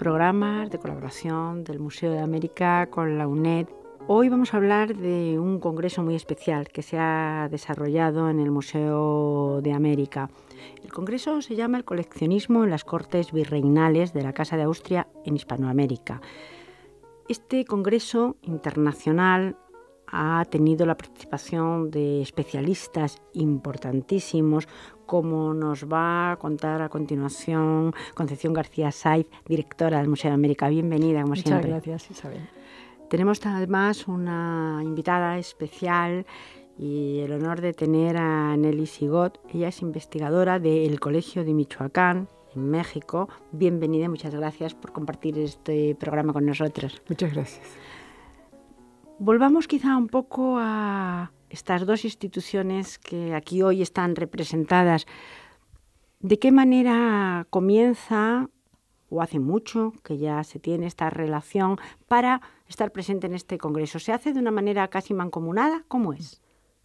programas de colaboración del Museo de América con la UNED. Hoy vamos a hablar de un congreso muy especial que se ha desarrollado en el Museo de América. El congreso se llama El coleccionismo en las Cortes Virreinales de la Casa de Austria en Hispanoamérica. Este congreso internacional ha tenido la participación de especialistas importantísimos, como nos va a contar a continuación Concepción García Saiz, directora del Museo de América. Bienvenida, como siempre. Muchas gracias, Isabel. Tenemos además una invitada especial y el honor de tener a Nelly Sigot. Ella es investigadora del Colegio de Michoacán, en México. Bienvenida y muchas gracias por compartir este programa con nosotros. Muchas gracias. Volvamos quizá un poco a estas dos instituciones que aquí hoy están representadas. ¿De qué manera comienza, o hace mucho que ya se tiene esta relación para estar presente en este congreso? ¿Se hace de una manera casi mancomunada? ¿Cómo es?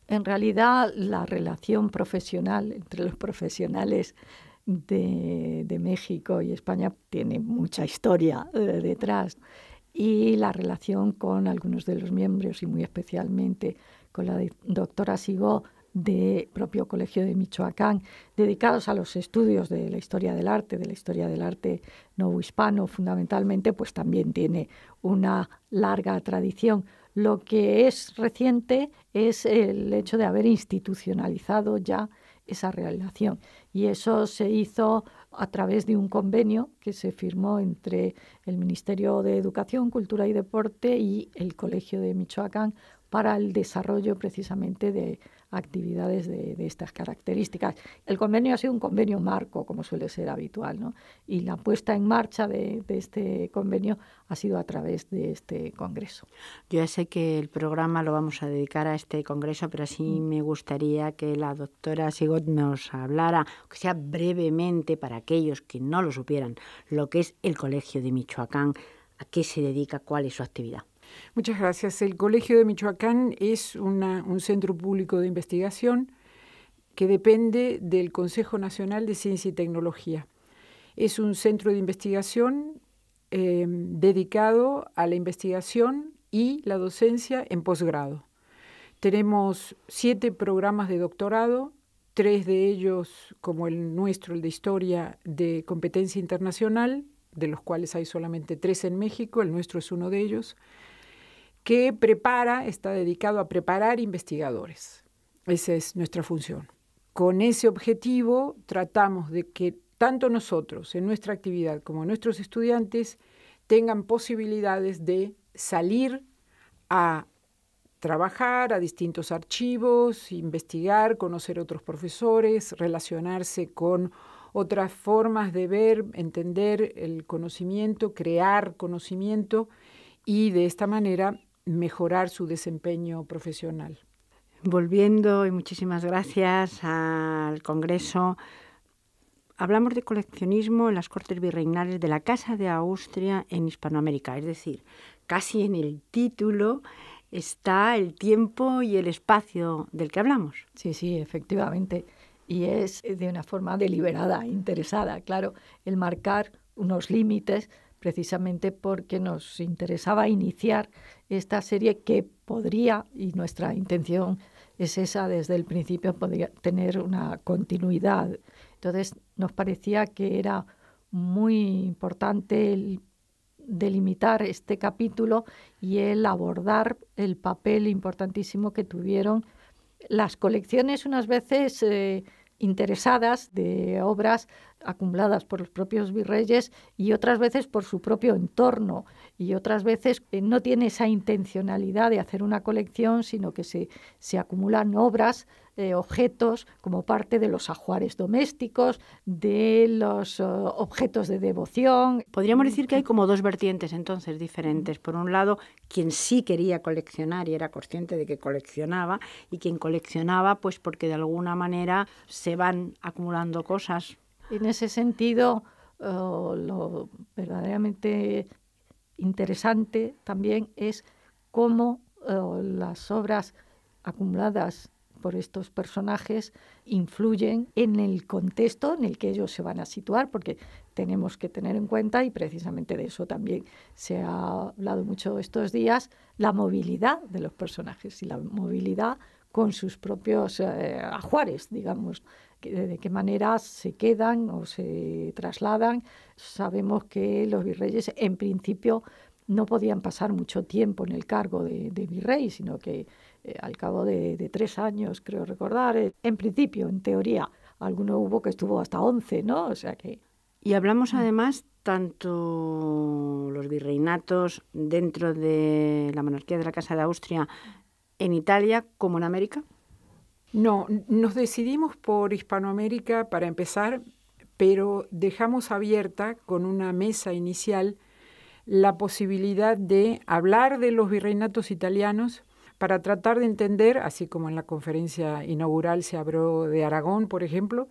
En realidad, la relación profesional entre los profesionales de México y España tiene mucha historia detrás. Y la relación con algunos de los miembros, y muy especialmente con la doctora Sigot del propio Colegio de Michoacán, dedicados a los estudios de la historia del arte novohispano fundamentalmente, pues también tiene una larga tradición. Lo que es reciente es el hecho de haber institucionalizado ya esa relación, y eso se hizo a través de un convenio que se firmó entre el Ministerio de Educación, Cultura y Deporte y el Colegio de Michoacán para el desarrollo precisamente de actividades de estas características. El convenio ha sido un convenio marco, como suele ser habitual, ¿no? Y la puesta en marcha de este convenio ha sido a través de este congreso. Yo ya sé que el programa lo vamos a dedicar a este congreso, pero sí me gustaría que la doctora Sigot nos hablara, que sea brevemente para aquellos que no lo supieran, lo que es el Colegio de Michoacán, a qué se dedica, cuál es su actividad. Muchas gracias. El Colegio de Michoacán es un centro público de investigación que depende del Consejo Nacional de Ciencia y Tecnología. Es un centro de investigación dedicado a la investigación y la docencia en posgrado. Tenemos 7 programas de doctorado, 3 de ellos, como el nuestro, el de Historia, de competencia internacional, de los cuales hay solamente 3 en México, el nuestro es uno de ellos, que está dedicado a preparar investigadores. Esa es nuestra función. Con ese objetivo tratamos de que tanto nosotros en nuestra actividad como nuestros estudiantes tengan posibilidades de salir a trabajar a distintos archivos, investigar, conocer otros profesores, relacionarse con otras formas de ver, entender el conocimiento, crear conocimiento y de esta manera mejorar su desempeño profesional. Volviendo, y muchísimas gracias, al Congreso, hablamos de coleccionismo en las Cortes Virreinales de la Casa de Austria en Hispanoamérica, es decir, casi en el título está el tiempo y el espacio del que hablamos. Sí, efectivamente, y es de una forma deliberada, interesada, claro, el marcar unos límites precisamente porque nos interesaba iniciar esta serie que podría, y nuestra intención es esa desde el principio, podría tener una continuidad. Entonces nos parecía que era muy importante el delimitar este capítulo y el abordar el papel importantísimo que tuvieron las colecciones unas veces interesadas de obras acumuladas por los propios virreyes y otras veces por su propio entorno, y otras veces no tiene esa intencionalidad de hacer una colección, sino que se acumulan obras, objetos como parte de los ajuares domésticos, de los objetos de devoción. Podríamos decir que hay como dos vertientes entonces diferentes. Por un lado, quien sí quería coleccionar y era consciente de que coleccionaba, y quien coleccionaba pues porque de alguna manera se van acumulando cosas. En ese sentido, lo verdaderamente interesante también es cómo las obras acumuladas por estos personajes influyen en el contexto en el que ellos se van a situar, porque tenemos que tener en cuenta, y precisamente de eso también se ha hablado mucho estos días, la movilidad de los personajes y la movilidad con sus propios ajuares, digamos, de qué manera se quedan o se trasladan. Sabemos que los virreyes en principio no podían pasar mucho tiempo en el cargo de virrey, sino que al cabo de 3 años, creo recordar, en principio, en teoría, alguno hubo que estuvo hasta 11, ¿no? O sea que... Y hablamos además tanto los virreinatos dentro de la monarquía de la Casa de Austria en Italia como en América. No, nos decidimos por Hispanoamérica para empezar, pero dejamos abierta con una mesa inicial la posibilidad de hablar de los virreinatos italianos para tratar de entender, así como en la conferencia inaugural se habló de Aragón, por ejemplo,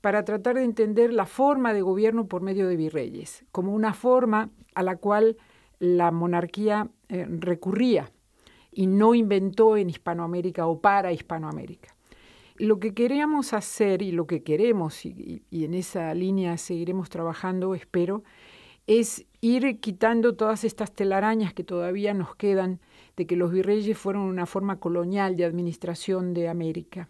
para tratar de entender la forma de gobierno por medio de virreyes, como una forma a la cual la monarquía recurría y no inventó en Hispanoamérica o para Hispanoamérica. Lo que queríamos hacer y lo que queremos, y en esa línea seguiremos trabajando, espero, es ir quitando todas estas telarañas que todavía nos quedan de que los virreyes fueron una forma colonial de administración de América.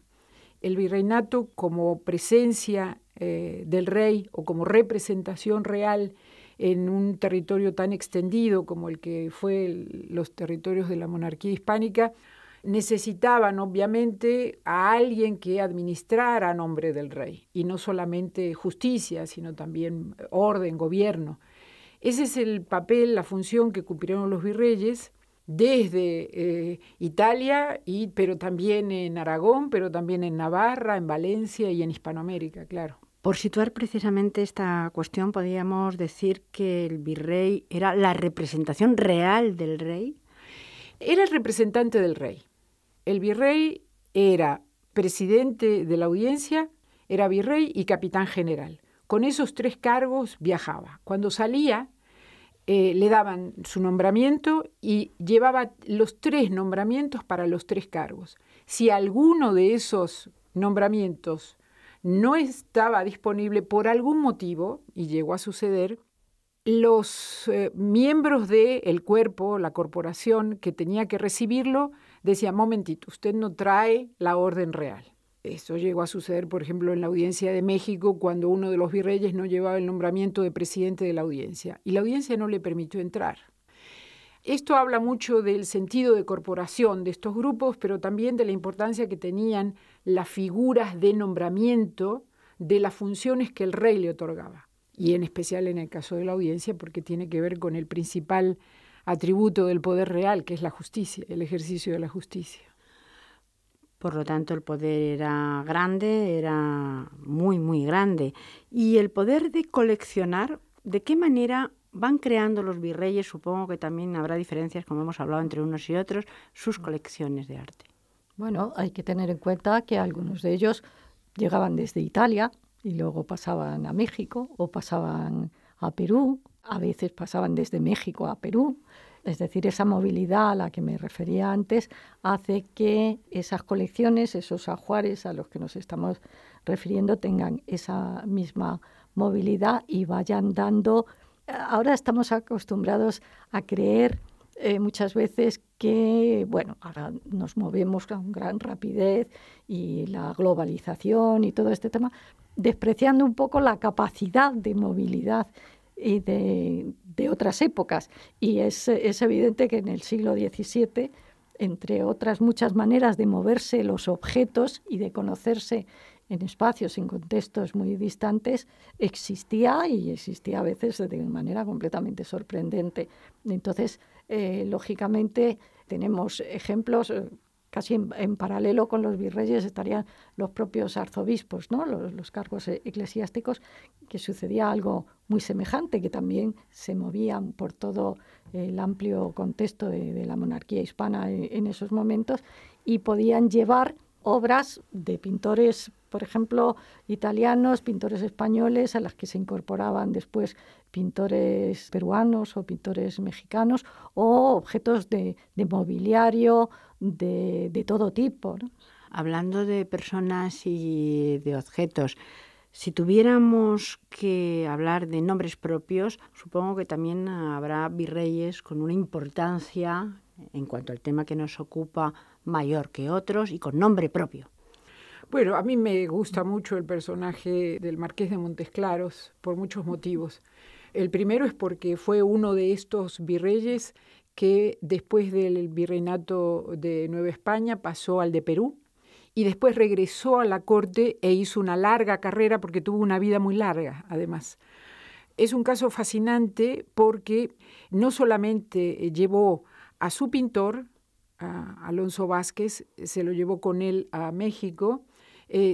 El virreinato como presencia del rey o como representación real en un territorio tan extendido como el que fue los territorios de la monarquía hispánica, necesitaban obviamente a alguien que administrara a nombre del rey, y no solamente justicia, sino también orden, gobierno. Ese es el papel, la función que cumplieron los virreyes desde Italia, pero también en Aragón, pero también en Navarra, en Valencia y en Hispanoamérica, claro. Por situar precisamente esta cuestión, podríamos decir que el virrey era la representación real del rey. Era el representante del rey. El virrey era presidente de la audiencia, era virrey y capitán general. Con esos 3 cargos viajaba. Cuando salía, le daban su nombramiento y llevaba los 3 nombramientos para los 3 cargos. Si alguno de esos nombramientos no estaba disponible por algún motivo, y llegó a suceder, los miembros del cuerpo, la corporación que tenía que recibirlo, decían: momentito, usted no trae la orden real. Eso llegó a suceder, por ejemplo, en la Audiencia de México, cuando uno de los virreyes no llevaba el nombramiento de presidente de la audiencia, y la audiencia no le permitió entrar. Esto habla mucho del sentido de corporación de estos grupos, pero también de la importancia que tenían las figuras de nombramiento de las funciones que el rey le otorgaba, y en especial en el caso de la audiencia, porque tiene que ver con el principal atributo del poder real, que es la justicia, el ejercicio de la justicia. Por lo tanto, el poder era grande, era muy, muy grande. Y el poder de coleccionar, ¿de qué manera van creando los virreyes? Supongo que también habrá diferencias, como hemos hablado, entre unos y otros, sus colecciones de arte. Bueno, hay que tener en cuenta que algunos de ellos llegaban desde Italia y luego pasaban a México o pasaban a Perú, a veces pasaban desde México a Perú. Es decir, esa movilidad a la que me refería antes hace que esas colecciones, esos ajuares a los que nos estamos refiriendo, tengan esa misma movilidad y vayan dando... Ahora estamos acostumbrados a creer muchas veces que, bueno, ahora nos movemos con gran rapidez y la globalización y todo este tema, despreciando un poco la capacidad de movilidad y de otras épocas. Y es evidente que en el siglo XVII, entre otras muchas maneras de moverse los objetos y de conocerse en espacios, en contextos muy distantes, existía a veces de manera completamente sorprendente. Entonces, lógicamente, tenemos ejemplos... Casi en paralelo con los virreyes estarían los propios arzobispos, ¿no? Los cargos eclesiásticos, que sucedía algo muy semejante, que también se movían por todo el amplio contexto de la monarquía hispana en esos momentos y podían llevar obras de pintores, por ejemplo, italianos, pintores españoles, a las que se incorporaban después pintores peruanos o pintores mexicanos, o objetos de mobiliario de todo tipo, ¿no? Hablando de personas y de objetos, Si tuviéramos que hablar de nombres propios, supongo que también habrá virreyes con una importancia en cuanto al tema que nos ocupa mayor que otros y con nombre propio. Bueno, a mí me gusta mucho el personaje del Marqués de Montesclaros por muchos motivos. El primero es porque fue uno de estos virreyes que después del virreinato de Nueva España pasó al de Perú y después regresó a la corte e hizo una larga carrera porque tuvo una vida muy larga, además. Es un caso fascinante porque no solamente llevó a su pintor, a Alonso Vázquez, se lo llevó con él a México,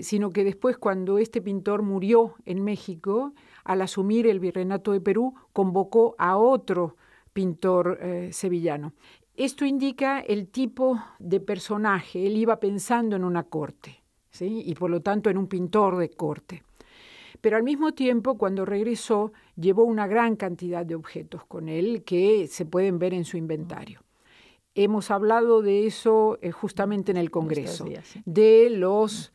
sino que después, cuando este pintor murió en México, al asumir el virreinato de Perú, convocó a otro pintor sevillano. Esto indica el tipo de personaje. Él iba pensando en una corte, ¿sí? Y por lo tanto en un pintor de corte. Pero al mismo tiempo, cuando regresó, llevó una gran cantidad de objetos con él que se pueden ver en su inventario. Hemos hablado de eso justamente en el Congreso, de los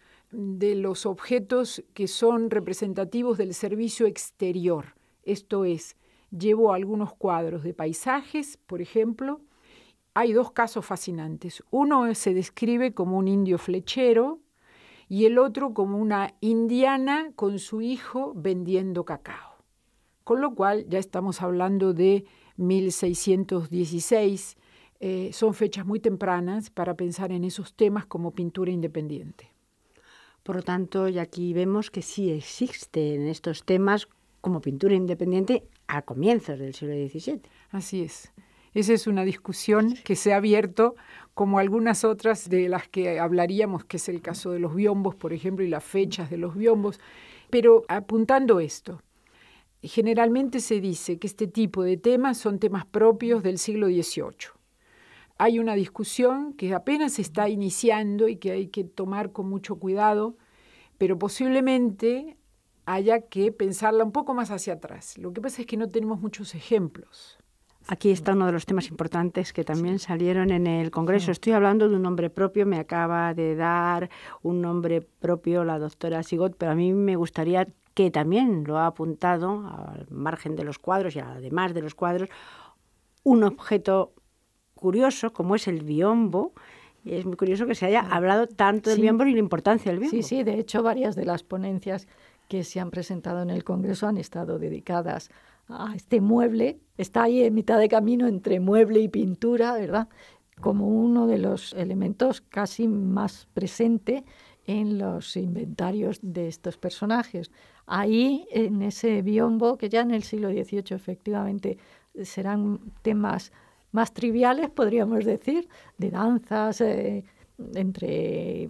objetos que son representativos del servicio exterior. Esto es, llevó algunos cuadros de paisajes, por ejemplo. Hay dos casos fascinantes. Uno se describe como un indio flechero y el otro como una indiana con su hijo vendiendo cacao. Con lo cual ya estamos hablando de 1616. Son fechas muy tempranas para pensar en esos temas como pintura independiente. Por lo tanto, y aquí vemos que sí existen estos temas como pintura independiente a comienzos del siglo XVII. Así es. Esa es una discusión que se ha abierto, como algunas otras de las que hablaríamos, que es el caso de los biombos, por ejemplo, y las fechas de los biombos. Pero apuntando esto, generalmente se dice que este tipo de temas son temas propios del siglo XVIII. Hay una discusión que apenas se está iniciando y que hay que tomar con mucho cuidado, pero posiblemente haya que pensarla un poco más hacia atrás. Lo que pasa es que no tenemos muchos ejemplos. Aquí está uno de los temas importantes que también salieron en el Congreso. Estoy hablando de un nombre propio, me acaba de dar un nombre propio la doctora Sigot, pero a mí me gustaría que también lo ha apuntado, al margen de los cuadros y además de los cuadros, un objeto curioso como es el biombo. Y es muy curioso que se haya hablado tanto del biombo y la importancia del biombo. Sí, de hecho varias de las ponencias que se han presentado en el Congreso han estado dedicadas a este mueble. Está ahí en mitad de camino entre mueble y pintura, ¿verdad? Como uno de los elementos casi más presente en los inventarios de estos personajes. Ahí, en ese biombo, que ya en el siglo XVIII efectivamente serán temas más triviales, podríamos decir, de danzas entre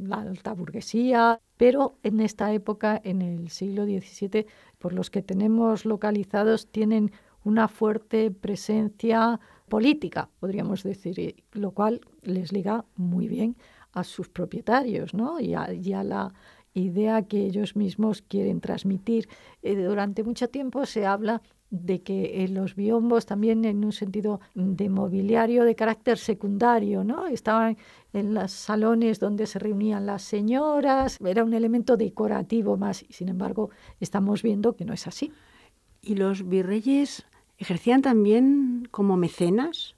la alta burguesía, pero en esta época, en el siglo XVII, por los que tenemos localizados, tienen una fuerte presencia política, podríamos decir, lo cual les liga muy bien a sus propietarios, ¿no? y a la idea que ellos mismos quieren transmitir. Durante mucho tiempo se habla de que los biombos también en un sentido de mobiliario de carácter secundario, ¿no? Estaban en los salones donde se reunían las señoras, era un elemento decorativo más, y sin embargo estamos viendo que no es así. ¿Y los virreyes ejercían también como mecenas?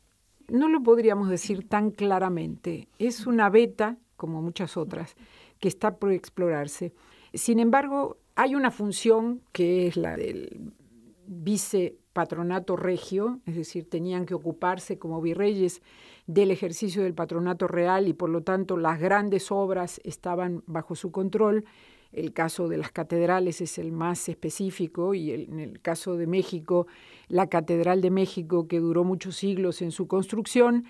No lo podríamos decir tan claramente. Es una beta, como muchas otras, que está por explorarse. Sin embargo, hay una función que es la del vicepatronato regio, es decir, tenían que ocuparse como virreyes del ejercicio del patronato real y por lo tanto las grandes obras estaban bajo su control. El caso de las catedrales es el más específico y en el caso de México, la Catedral de México, que duró muchos siglos en su construcción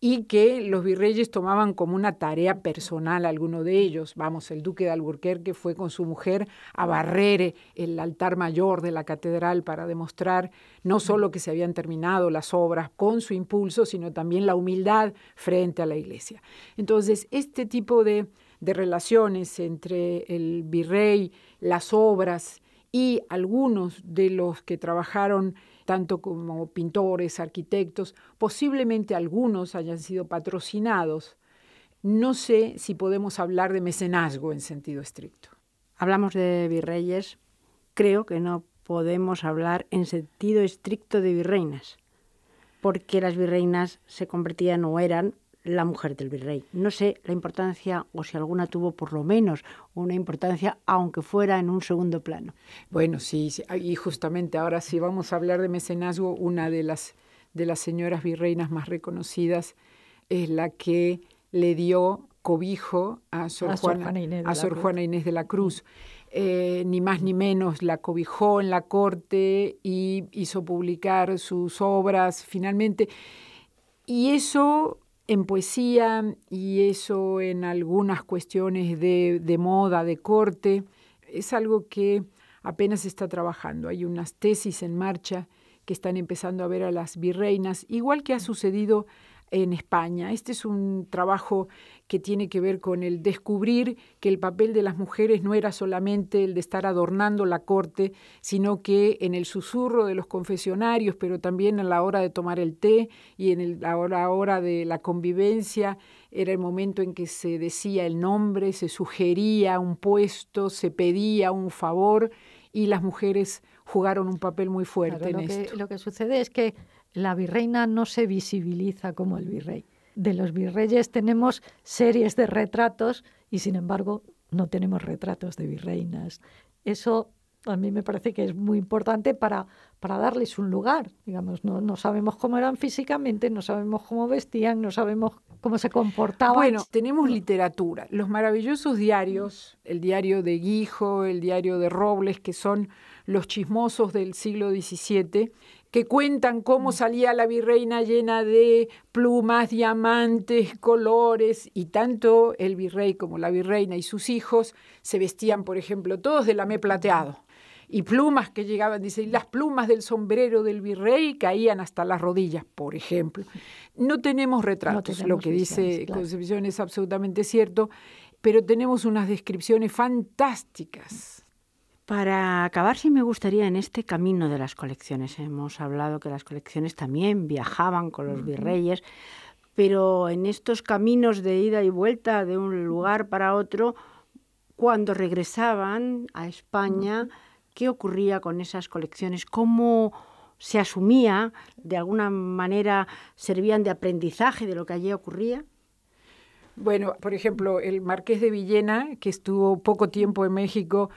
y que los virreyes tomaban como una tarea personal, alguno de ellos. Vamos, el duque de Alburquerque fue con su mujer a barrer el altar mayor de la catedral para demostrar no solo que se habían terminado las obras con su impulso, sino también la humildad frente a la iglesia. Entonces, este tipo de relaciones entre el virrey, las obras y algunos de los que trabajaron tanto como pintores, arquitectos, posiblemente algunos hayan sido patrocinados. No sé si podemos hablar de mecenazgo en sentido estricto. hablamos de virreyes, creo que no podemos hablar en sentido estricto de virreinas, porque las virreinas se convertían o eran la mujer del virrey. No sé la importancia, o si alguna tuvo por lo menos una importancia, aunque fuera en un segundo plano. Bueno, sí, y justamente ahora sí vamos a hablar de mecenazgo. Una de las señoras virreinas más reconocidas es la que le dio cobijo a Sor Juana Inés de la Cruz. Ni más ni menos la cobijó en la corte y hizo publicar sus obras finalmente. Y eso en poesía y eso en algunas cuestiones de moda, de corte, es algo que apenas se está trabajando. Hay unas tesis en marcha que están empezando a ver a las virreinas, igual que ha sucedido en España. Este es un trabajo que tiene que ver con el descubrir que el papel de las mujeres no era solamente el de estar adornando la corte, sino que en el susurro de los confesionarios, pero también a la hora de tomar el té y en la hora de la convivencia, era el momento en que se decía el nombre, se sugería un puesto, se pedía un favor, y las mujeres jugaron un papel muy fuerte en esto. Lo que sucede es que la virreina no se visibiliza como el virrey. De los virreyes tenemos series de retratos y, sin embargo, no tenemos retratos de virreinas. Eso a mí me parece que es muy importante para darles un lugar. Digamos, no sabemos cómo eran físicamente, no sabemos cómo vestían, no sabemos cómo se comportaban. Bueno, tenemos literatura, los maravillosos diarios, el diario de Guijo, el diario de Robles, que son los chismosos del siglo XVII, que cuentan cómo salía la virreina llena de plumas, diamantes, colores, y tanto el virrey como la virreina y sus hijos se vestían, por ejemplo, todos de lamé plateado, y plumas que llegaban, dice, las plumas del sombrero del virrey caían hasta las rodillas, por ejemplo. No tenemos retratos, lo que dice Concepción es absolutamente cierto, pero tenemos unas descripciones fantásticas. Para acabar, sí me gustaría en este camino de las colecciones. Hemos hablado que las colecciones también viajaban con los virreyes, pero en estos caminos de ida y vuelta de un lugar para otro, cuando regresaban a España, ¿qué ocurría con esas colecciones? ¿Cómo se asumía? ¿De alguna manera servían de aprendizaje de lo que allí ocurría? Bueno, por ejemplo, el marqués de Villena, que estuvo poco tiempo en México,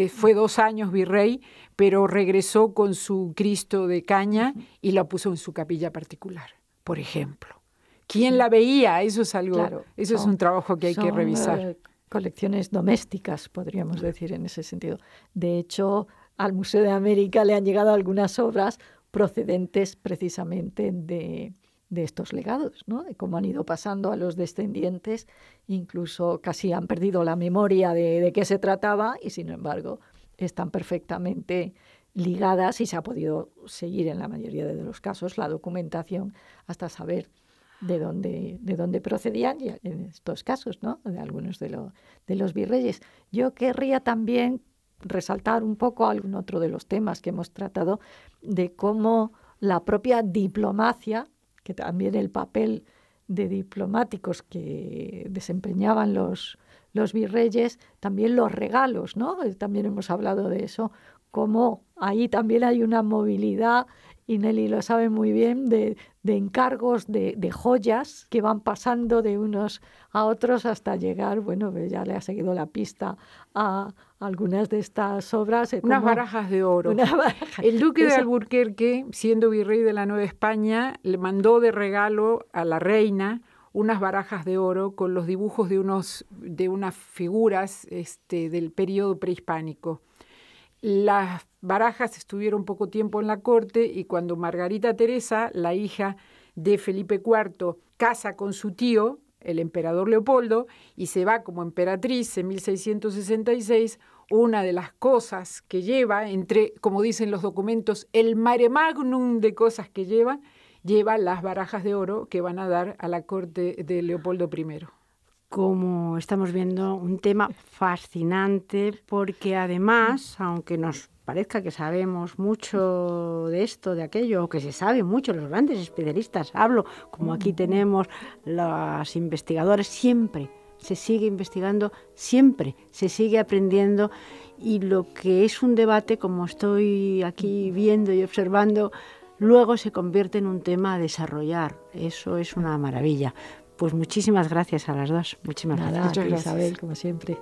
fue 2 años virrey, pero regresó con su Cristo de caña y la puso en su capilla particular, por ejemplo. ¿Quién la veía? Eso es algo, claro, eso es un trabajo que hay que revisar. Colecciones domésticas, podríamos decir en ese sentido. De hecho, al Museo de América le han llegado algunas obras procedentes precisamente de estos legados, ¿no? De cómo han ido pasando a los descendientes, incluso casi han perdido la memoria de qué se trataba y, sin embargo, están perfectamente ligadas y se ha podido seguir en la mayoría de los casos la documentación hasta saber de dónde procedían, y en estos casos, ¿no?, de algunos de los virreyes. Yo querría también resaltar un poco algún otro de los temas que hemos tratado, de cómo la propia diplomacia, que también el papel de diplomáticos que desempeñaban los virreyes, también los regalos, ¿no? También hemos hablado de eso, cómo ahí también hay una movilidad, y Nelly lo sabe muy bien, de encargos de joyas que van pasando de unos a otros hasta llegar, bueno, ya le ha seguido la pista a algunas de estas obras. Unas barajas de oro. El duque de Alburquerque, siendo virrey de la Nueva España, le mandó de regalo a la reina unas barajas de oro con los dibujos de unas figuras del periodo prehispánico. Las barajas estuvieron poco tiempo en la corte, y cuando Margarita Teresa, la hija de Felipe IV, casa con su tío, el emperador Leopoldo, y se va como emperatriz en 1666, una de las cosas que lleva, entre, como dicen los documentos, el mare magnum de cosas que lleva las barajas de oro que van a dar a la corte de Leopoldo I. Como estamos viendo, un tema fascinante, porque además, aunque nos parezca que sabemos mucho de esto, de aquello, o que se sabe mucho, los grandes especialistas, hablo, como aquí tenemos los investigadores, siempre se sigue investigando siempre, se sigue aprendiendo, y lo que es un debate, como estoy aquí viendo y observando, luego se convierte en un tema a desarrollar. Eso es una maravilla. Pues muchísimas gracias a las dos. Muchísimas gracias. Nada, Isabel, como siempre.